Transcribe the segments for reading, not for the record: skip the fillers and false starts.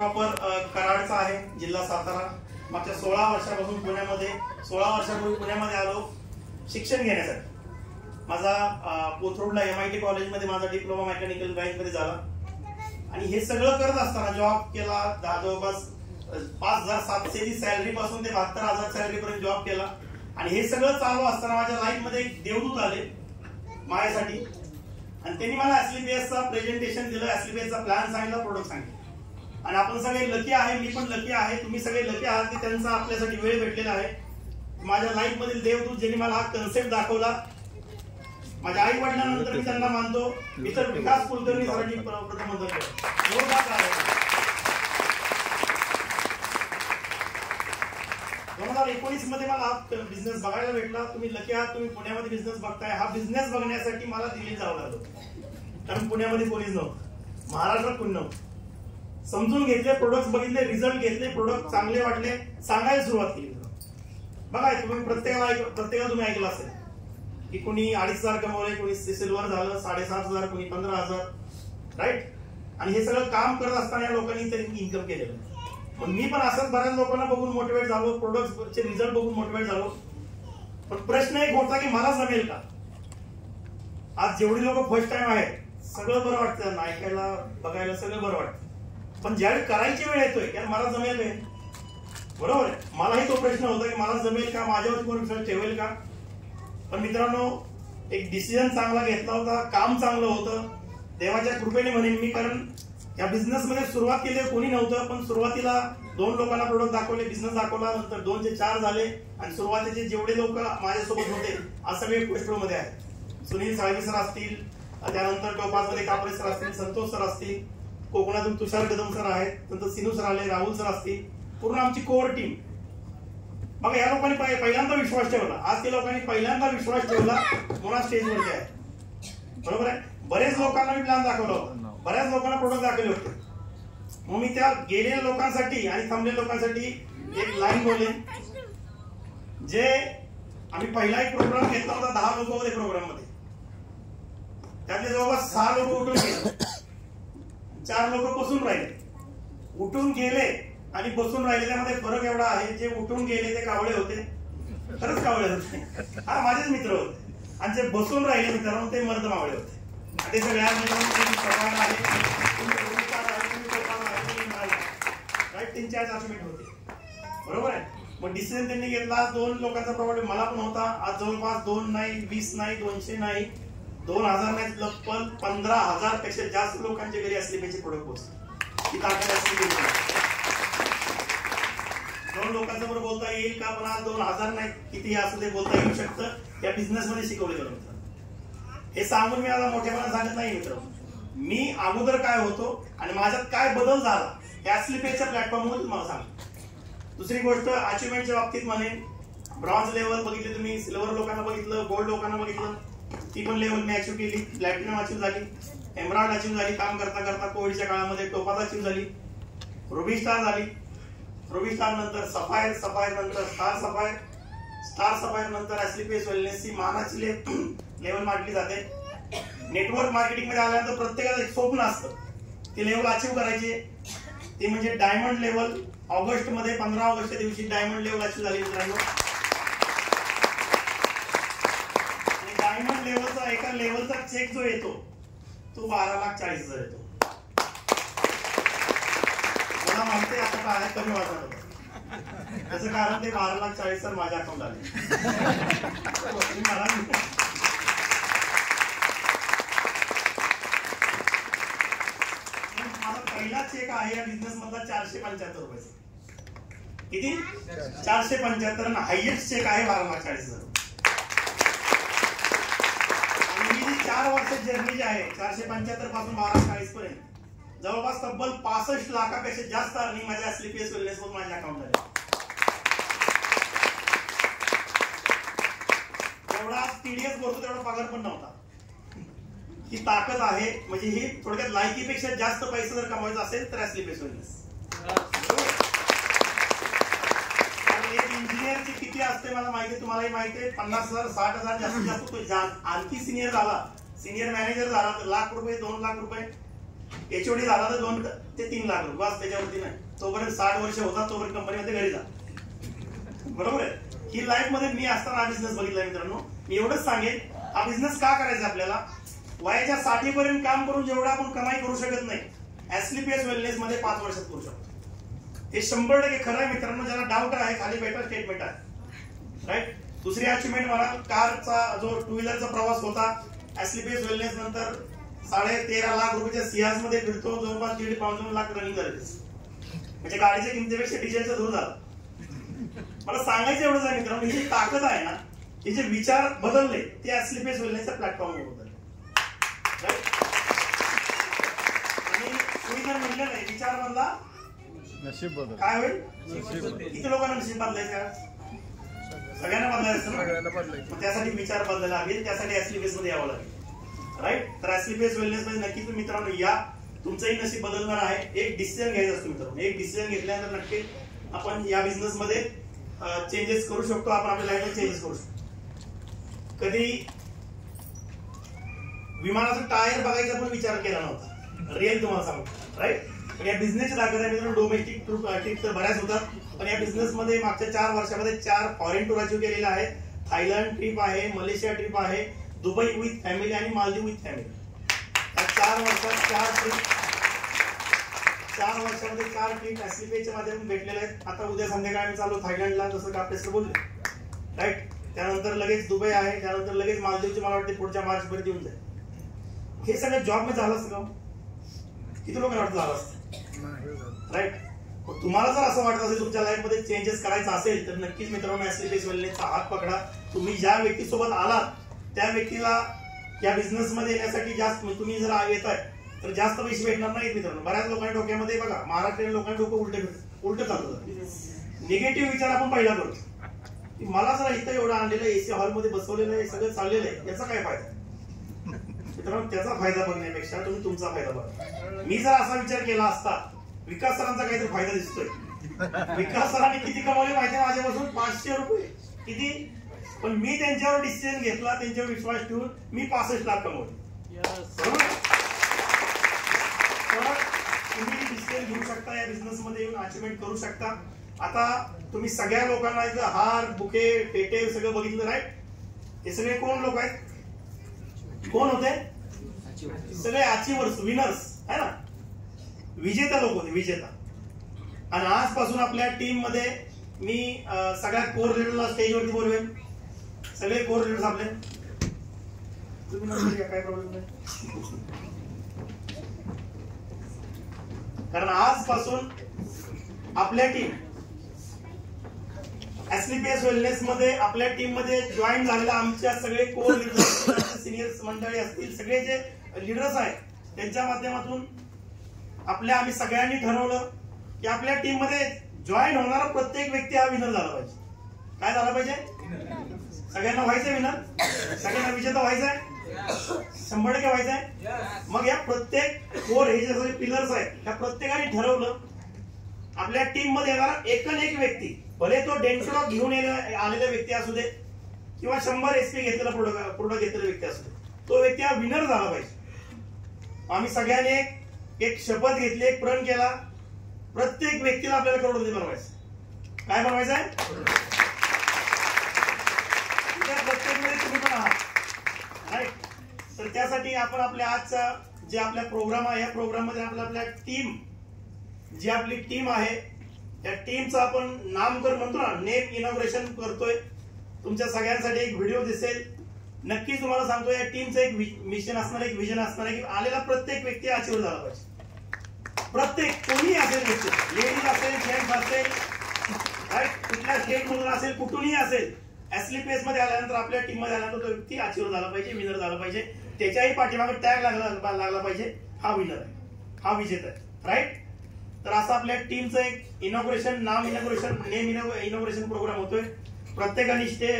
Proper कराडचा आहे, जिल्हा सातारा. मागच्या 16 वर्षापासून पुण्यामध्ये 16 वर्षापूर्वी पुण्यामध्ये आलो शिक्षण घेण्यासाठी. माझा कोथरूडला MIT कॉलेजमध्ये माझा डिप्लोमा मेकॅनिकल ब्रँचमध्ये झाला आणि हे सगळं करत असताना जॉब केला. जवळपास 5,700 सॅलरी पासून ते 72,000 सॅलरी पर्यंत जॉब केला आणि हे सगळं चालू असताना माझ्या लाईफ मध्ये एक देवदूत आले माझ्यासाठी आणि त्यांनी मला SLPSचा प्रेझेंटेशन दिलं, SLPSचा प्लॅन सांगितला, प्रोडक्ट सांगितलं. आणि आपण सगळे लकी आहे, मी पण लकी आहे, तुम्ही सगळे लकी आहात की त्यांचा आपल्यासाठी वेळ भेटलेला आहे. माझ्या लाईफ मधील देवदूत ज्यांनी मला हा कन्सेप्ट दाखवला. माझ्या आई वडिलांनंतर मी त्यांना मानतो. मी तर विकास कुलकर्णी सरांनी प्रथम म्हणतो 2019 मध्ये मला हा बिझनेस बघायला भेटला. तुम्ही लकी आहात, तुम्ही पुण्यामध्ये बिझनेस बघताय. हा बिझनेस बघण्यासाठी मला दिल्लीत जावं लागलं, कारण पुण्यामध्ये कोणीच नव्हतं, महाराष्ट्रात कोणी नव्हतं. समजून घेतले, प्रोडक्ट बघितले, रिझल्ट घेतले, प्रोडक्ट चांगले वाटले, सांगायला सुरुवात केली. बघा तुम्ही प्रत्येकाला तुम्ही ऐकलं असेल की कोणी 2,500 कमवले, कोणी सिल्वर झालं 7,500, कोणी 15,000, राईट. आणि हे सगळं काम करत असताना या लोकांनी त्यांनी इन्कम केलेलं. पण मी पण असंच बऱ्याच लोकांना बघून मोटिवेट झालो, प्रोडक्टचे रिझल्ट बघून मोटिवेट झालो. पण प्रश्न एक होता की मला जमेल का. आज जेवढी लोक फर्स्ट टाइम आहेत सगळं बरं वाटतं, त्यांना ऐकायला बघायला सगळं बरं वाटतं, पण ज्यावेळी करायची वेळ येतोय की मला जमेल काय, बरोबर आहे. मलाही तो प्रश्न होता की मला जमेल का, माझ्यावरती कोण विश्वास ठेवेल का. पण मित्रांनो, एक डिसिजन चांगला घेतला होता, काम चांगलं होतं, देवाच्या कृपेने म्हणेन मी. कारण या बिझनेस मध्ये सुरुवात केली कोणी नव्हतं, पण सुरुवातीला 2 लोकांना प्रोडक्ट दाखवले, बिझनेस दाखवला, नंतर 2 ते 4 झाले आणि सुरुवातीचे जेवढे लोक माझ्यासोबत होते आज सगळे कोस्टरो मध्ये आहेत. सुनील साळवी सर असतील, त्यानंतर टोपाज मध्ये कापडे सर असतील, संतोष सर असतील, कोकणातून तुषार कदम सर आहेत, नंतर सिनू सर आले, राहुल सर असतील, पूर्ण आमची कोर टीम. बघा या लोकांनी पहिल्यांदा विश्वास ठेवला. आज त्या लोकांनी पहिल्यांदा विश्वास ठेवला म्हणून स्टेजवरती आहे, बरोबर आहे. बरेच लोकांना मी प्लॅन दाखवला होता, बऱ्याच लोकांना प्रोडक्ट दाखवले होते. मग मी त्या गेलेल्या लोकांसाठी आणि थांबलेल्या लोकांसाठी एक लाईन बोलेन. जे आम्ही पहिला एक प्रोग्राम घेतला होता, 10 लोक होते प्रोग्राम मध्ये, त्यातले जवळपास 6 लोक उठून गेले, 4 लोक बसून राहिले. उठून गेले आणि बसून राहिले त्यामध्ये फरक एवढा आहे, जे उठून गेले ते कावळे होते, खरंच कावळे होते, हा माझेच मित्र होते. आणि जे बसून राहिले मित्रांनो ते मर्द मावळे होते. ते सगळ्या त्यांची आज अचीवमेंट होते, बरोबर आहे. मग डिसिजन त्यांनी घेतला. 2 लोकांचा प्रॉब्लेम मला पण होता. आज जवळपास 2 नाही, 20 नाही, 200 नाही, 2,000 नाही, तब्बल 15,000 पेक्षा जास्त लोकांच्या घरी SLPचे प्रोडक्ट पोहोचले. ही ताकद असली 2 लोकांसमोर बोलता येईल का, पण आज 2,000 नाही, किती असू दे बोलता येऊ शकतं. या बिझनेस मध्ये शिकवले गेलं मित्र. हे सांगून मी आता मोठेपणा सांगत नाही मित्र. मी अगोदर काय होतो आणि माझ्यात काय बदल झाला SLPच्या प्लॅटफॉर्मवर तुम्हाला सांगतो. दुसरी गोष्ट अचिव्हमेंटच्या बाबतीत म्हणेन, ब्रॉन्झ लेवल बघितली तुम्ही, सिल्वर लोकांना बघितलं, गोल्ड लोकांना बघितलं, ती पण लेवल मी अचीव्ह केली. प्लॅटिनम अचीव्ह झाली, एमराल्ड अचीव्ह झाली, काम करता करता कोविडच्या काळामध्ये टोपाज अचीव्ह झाली, रुबी स्टार झाली, रुबी स्टार नंतर सफायर, सफायर नंतर स्टार सफायर, स्टार सफायर नंतर SLPS वेलनेसची मानाची लेवल मांडली जाते. नेटवर्क मार्केटिंग मध्ये आल्यानंतर प्रत्येकाचं एक स्वप्न असतं, ती लेवल अचीव्ह करायची. ती म्हणजे डायमंड लेवल. ऑगस्ट मध्ये 15 ऑगस्टच्या दिवशी डायमंड लेवल अचीव्ह झाली मित्रांनो. आणि डायमंड लेवलचा एका लेवलचा चेक जो येतो तो 12,40,000 येतो. मला माहिती आता काय कमी वाजणार होतं, त्याचं कारण ते 12,40,000 माझ्या अकाउंट आले. पहिला चेक आहे या बिझनेस मधला 475 रुपयाचा. किती? 475. आणि हायएस्ट चेक आहे 12,40,000. आणि ही जी 4 वर्षाची जर्नी जी आहे 475 पासून 12,40 पर्यंत जवळपास तब्बल 65 लाखापेक्षा जास्त अर्निंग माझ्या SLPS वेलनेस मधून माझ्या अकाउंट आले. जेवढा TDS भरतो तेवढा पगार पण नव्हता. ही ताकद आहे. म्हणजे ही थोडक्यात लायकीपेक्षा जास्त पैसे जर कमवायचा असेल तर SLPS वेलनेस. एक इंजिनियरची किती असते मला माहिती, तुम्हालाही माहिती आहे. 50,000 60,000 जास्तीत जास्त. आणखी सिनियर झाला, सिनियर मॅनेजर झाला तर ₹1,00,000 ₹2,00,000 एचओडी झाला तर 2 ते 3 लाख रुपये, बस त्याच्यावरती नाही. तोपर्यंत 60 वर्ष होतात तोपर्यंत कंपनीमध्ये घरी जा. बरोबर आहे. ही लाईफ मध्ये मी असताना हा बिझनेस बघितला मित्रांनो. मी एवढंच सांगेन, हा बिझनेस का करायचा आपल्याला, वयाच्या 60 पर्यंत काम करून जेवढा आपण कमाई करू शकत नाही, एसलीपीएस वेलनेस मध्ये 5 वर्षात करू शकतो. हे 100% खरं आहे मित्रांनो. ज्याला डाऊट आहे खाली बेटर स्टेटमेंट आहे. राईट. दुसरी अचिव्हमेंट मला कारचा जो 2 व्हीलरचा प्रवास होता, एसलीपीएस वेलनेस नंतर 13.5 लाख रुपयाच्या सियाज मध्ये फिरतो, जवळपास 1.5 लाख रनिंग झाले. म्हणजे गाडीच्या किमतीपेक्षा डिझेलचा दूर झाला. मला सांगायचं एवढंच आहे मित्रांनो, ही जी ताकद आहे ना, हे जे विचार बदलले ते एसलीपीएस वेलनेसच्या प्लॅटफॉर्मवर बदलले. आणि तुम्ही जर म्हटलं नाही विचार बदला नशीब बदल, काय होईल? किती लोकांना नशीब बदलायचं का? सगळ्यांना बदलायचं ना. मग त्यासाठी विचार बदलायला लागेल, त्यासाठी एसलीपीएस मध्ये यावं लागेल. राईट. तर एसलीपीएस वेलनेस मध्ये नक्की तुम्ही मित्रांनो या, तुमचंही नशीब बदलणार आहे. एक डिसिजन घ्यायचा असतो मित्रांनो. एक डिसिजन घेतल्यानंतर नक्की आपण या बिझनेस मध्ये चेंजेस करू शकतो. आपण आपल्या लाईफमध्ये चेंजेस करू शकतो. कधी विमानाचा टायर बघायचा पण विचार केला नव्हता, रिअल तुम्हाला सांगतो. राईट. पण या बिझनेसची ताकद आहे मित्रांनो. डोमेस्टिक ट्रिप तर बऱ्याच होतात, पण या बिझनेस मध्ये मागच्या 4 वर्षामध्ये 4 फॉरेन टूर अचीव्ह केलेल्या आहेत. थायलंड ट्रिप आहे, मलेशिया ट्रिप आहे, दुबई विथ फॅमिली आणि मालदीव विथ फॅमिली. या 4 वर्षात 4 ट्रिप, 4 वर्षामध्ये 4 ट्रिप एसलीपीएसच्या माध्यमातून भेटलेले आहेत. आता उद्या संध्याकाळी आम्ही चालू थायलंडला, जसं का आपल्यासं बोलले. राईट. त्यानंतर लगेच दुबई आहे, त्यानंतर लगेच मालदीवची मला वाटते पुढच्या मार्च पर्यंत येऊन जाईल. हे सगळं जॉब मध्ये झालं असतं का? किती लोकांना वाटतं झालं असतं? राईट. तुम्हाला जर असं वाटत असेल तुमच्या लाईफ मध्ये चेंजेस करायचा असेल तर नक्कीच मित्रांनो एसलीपीएस वेलनेसचा हात पकडा. तुम्ही ज्या व्यक्तीसोबत आलात त्या व्यक्तीला या बिझनेस मध्ये येण्यासाठी जास्त, तुम्ही जर येताय तर जास्त पैसे भेटणार नाहीत मित्रांनो. बऱ्याच लोकांच्या डोक्यामध्ये बघा, महाराष्ट्रीयन लोकांचे डोकं उलट चालतं. निगेटिव्ह विचार आपण पहिला करतो. मला जर इथं एवढं आणलेलं एसी हॉलमध्ये बसवलेलं आहे, सगळं चाललेलं आहे, याचा काय फायदा मित्रांनो? त्याचा फायदा बघण्यापेक्षा तुम्ही तुमचा फायदा बघा. मी जर असा विचार केला असता, विकास सरांचा काहीतरी फायदा दिसतोय. विकास सरांनी किती कमावले माहिती आहे माझ्यापासून? 500 रुपये. किती? पण मी त्यांच्यावर डिसिजन घेतला, त्यांच्यावर विश्वास ठेवून मी 65 लाख कमवले. तर तुम्ही डिसिजन घेऊ शकता, या बिझनेस मध्ये येऊन अचिव्हमेंट करू शकता. आता तुम्ही सगळ्या लोकांना इथं हार, बुके, पेटे सगळं बघितलं. राईट. हे सगळे कोण लोक आहेत? कोण होते? सगळे अचिव्हर्स, विनर्स आहे ना, विजेता लोक होते, विजेता. आणि आजपासून आपल्या टीम मध्ये मी सगळ्या कोर लीडरला स्टेजवरती बोलवेन. सगळे कोर लीडर्स आपले, तुम्ही नंतर काय प्रॉब्लेम नाही. कारण आजपासून आपल्या टीम एसलीपीएस वेलनेस मध्ये आपल्या टीम मध्ये जॉईन झालेल्या आमच्या सगळे कोर लीडर्स, सिनियर मंडळी असतील, सगळे जे लीडर्स आहेत त्यांच्या माध्यमातून आम्ही सगळ्यांनी ठरवलं की आपल्या टीम मध्ये जॉईन होणारा प्रत्येक व्यक्ती हा विनर झाला पाहिजे. काय झाला पाहिजे? सगळ्यांना व्हायचंय विनर, सगळ्यांना विजेता व्हायचंय, 100% व्हायचंय. मग या प्रत्येक कोर, हे जे सगळे पिलर्स आहेत, त्या प्रत्येकाने ठरवलं आपल्या टीम मध्ये येणारा एक व्यक्ती, भले तो डेंटलॉक घेऊन आलेला व्यक्ती असू दे किंवा 100 SP घेतलेला प्रोडक्ट घेतलेला व्यक्ती असू दे, तो व्यक्ती हा विनर झाला पाहिजे. आम्ही सगळ्यांनी एक शपथ घेतली, एक प्रण केला, प्रत्येक व्यक्तीला आपल्याला करोडपती बनवायचं. काय बनवायचं आहे? प्रत्येक वेळी तुम्ही पण आहात. राईट. तर त्यासाठी आपण आपल्या आजचा जे आपला प्रोग्राम आहे, या प्रोग्राम मध्ये आपल्या टीम, जी आपली टीम आहे त्या टीमचं आपण नामकरण म्हणतो ना, नेम इनॉग्रेशन करतोय. तुमच्या सगळ्यांसाठी एक व्हिडिओ दिसेल. नक्कीच तुम्हाला सांगतो, या टीमचं एक मिशन असणार, एक विजन असणार आहे की आलेला प्रत्येक व्यक्ती अचीव्ह झाला पाहिजे. प्रत्येक, कोणी असेल व्यक्ती, लेडीज असेल, जेंट्स असेल, कुठल्या स्टेट मधून असेल, कुठूनही असेल, एसलीपीएस मध्ये आल्यानंतर, आपल्या टीम मध्ये आल्यानंतर तो व्यक्ती अचीव्ह झाला पाहिजे, विनर झाला पाहिजे. त्याच्याही पाठीमागे टॅग लागला पाहिजे, हा विनर आहे, हा विजेता आहे. राईट. तर असं आपल्या टीमचं एक इनॉग्रेशन, नाम इनॉग्रेशन, नेम इनॉग्रेशन प्रोग्राम होतोय. प्रत्येकाने ते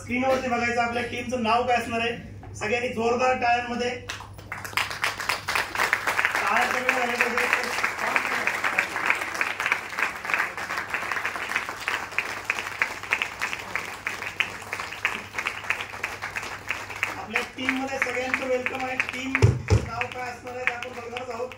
स्क्रीनवरती बघायचं आपल्या टीमचं नाव काय असणार आहे. सगळ्यांनी जोरदार टाळ्यांमध्ये आपल्या टीम मध्ये सगळ्यांचं वेलकम आहे. टीम नाव काय असणार आहे आपण बघणार आहोत.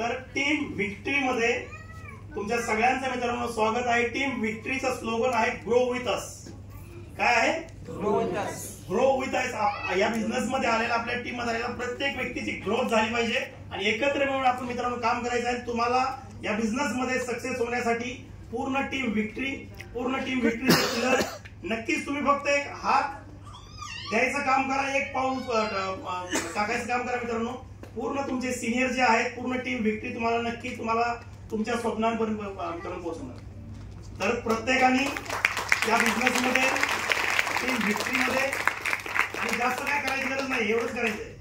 तर टीम विक्ट्री मध्ये तुमच्या सगळ्यांचं मित्रांनो स्वागत आहे. टीम विक्ट्रीचं स्लोगन आहे ग्रो विथ अस. काय आहे? Grow with us. Grow with us. या बिझनेस मध्ये आलेला, आपल्या टीम मध्ये आलेला प्रत्येक व्यक्तीची ग्रोथ झाली पाहिजे आणि एकत्र मिळून आपण मित्रांनो काम करायचं आहे. तुम्हाला या बिझनेस मध्ये सक्सेस होण्यासाठी पूर्ण टीम विक्ट्री नक्कीच तुम्ही फक्त एक हात द्यायचं काम करा, एक पाऊल टाकायचं काम करा मित्रांनो. पूर्ण तुमचे सिनियर जे आहेत, पूर्ण टीम विक्ट्री तुम्हाला नक्की तुमच्या स्वप्नांपर्यंत पोहोचवणार. तर प्रत्येकाने या बिझनेस मध्ये टीम विक्ट्री मध्ये आणि जास्त काय करायची गरज नाही, एवढंच करायचंय.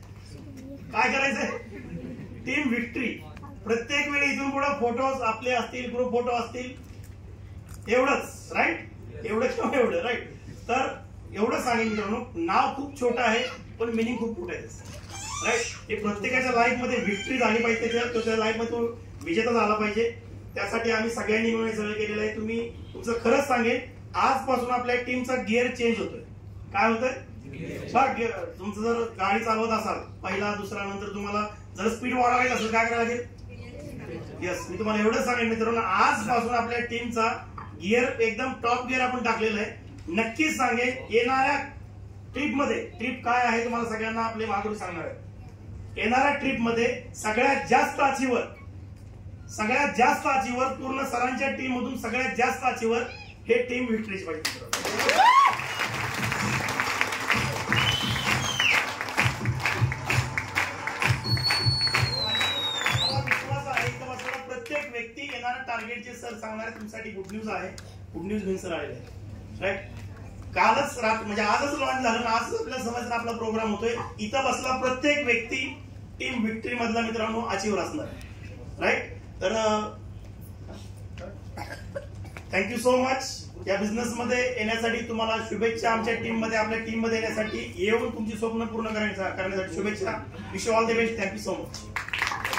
काय करायचंय? Team victory. प्रत्येक वेळी इथून पुढे फोटोज आपले असतील, ग्रुप फोटो असतील, एवढंच. राईट? एवढं राईट. तर एवढं सांगेन मित्रांनो, नाव खूप छोटं आहे पण मिनिंग खूप मोठं आहे. राईट? हे प्रत्येकाच्या लाईफ मध्ये विक्ट्री झाली पाहिजे, त्याच्या लाईफ मध्ये तो विजेता झाला पाहिजे. त्यासाठी आम्ही सगळ्यांनी मिळून सगळं केलेलं आहे. तुमचं खरंच सांगेन, आजपासून आपल्या टीमचा गिअर चेंज होतोय. काय होतंय? तुमचं जर गाडी चालवत असाल, पहिला दुसरा, नंतर तुम्हाला जर स्पीड वाढवायची असेल काय करायला लागेल? येस, मी तुम्हाला एवढंच सांगेन मित्रांनो, आजपासून आपल्या टीमचा गिअर एकदम टॉप गिअर आपण टाकलेला आहे. नक्कीच सांगेन येणाऱ्या ट्रिप मध्ये, ट्रिप काय आहे तुम्हाला सगळ्यांना आपले माधुरी सांगणार आहे. येणाऱ्या ट्रिप मध्ये सगळ्यात जास्त अचीवर पूर्ण सरांच्या टीम मधून सगळ्यात जास्त अचीवर हे टीम विक्ट्रीची पाहिजे. प्रत्येक व्यक्ती येणाऱ्या टार्गेटचे सर सांगणार तुमच्यासाठी गुड न्यूज आहे. गुड न्यूज घेऊन सर आलेले. राईट? कालच म्हणजे आजच लॉन्च झालं ना, आजच आपल्याला समजलं आपला प्रोग्राम होतोय. इथं बसला प्रत्येक व्यक्ती टीम विक्ट्री मधला मित्रांनो अचीवर असणार. राईट? तर थँक्यू सो मच. या बिझनेस मध्ये येण्यासाठी तुम्हाला शुभेच्छा. आमच्या टीम मध्ये, आपल्या टीम मध्ये येण्यासाठी, येऊन तुमची स्वप्न पूर्ण करण्यासाठी शुभेच्छा. Wish you all the best. Thank you so much.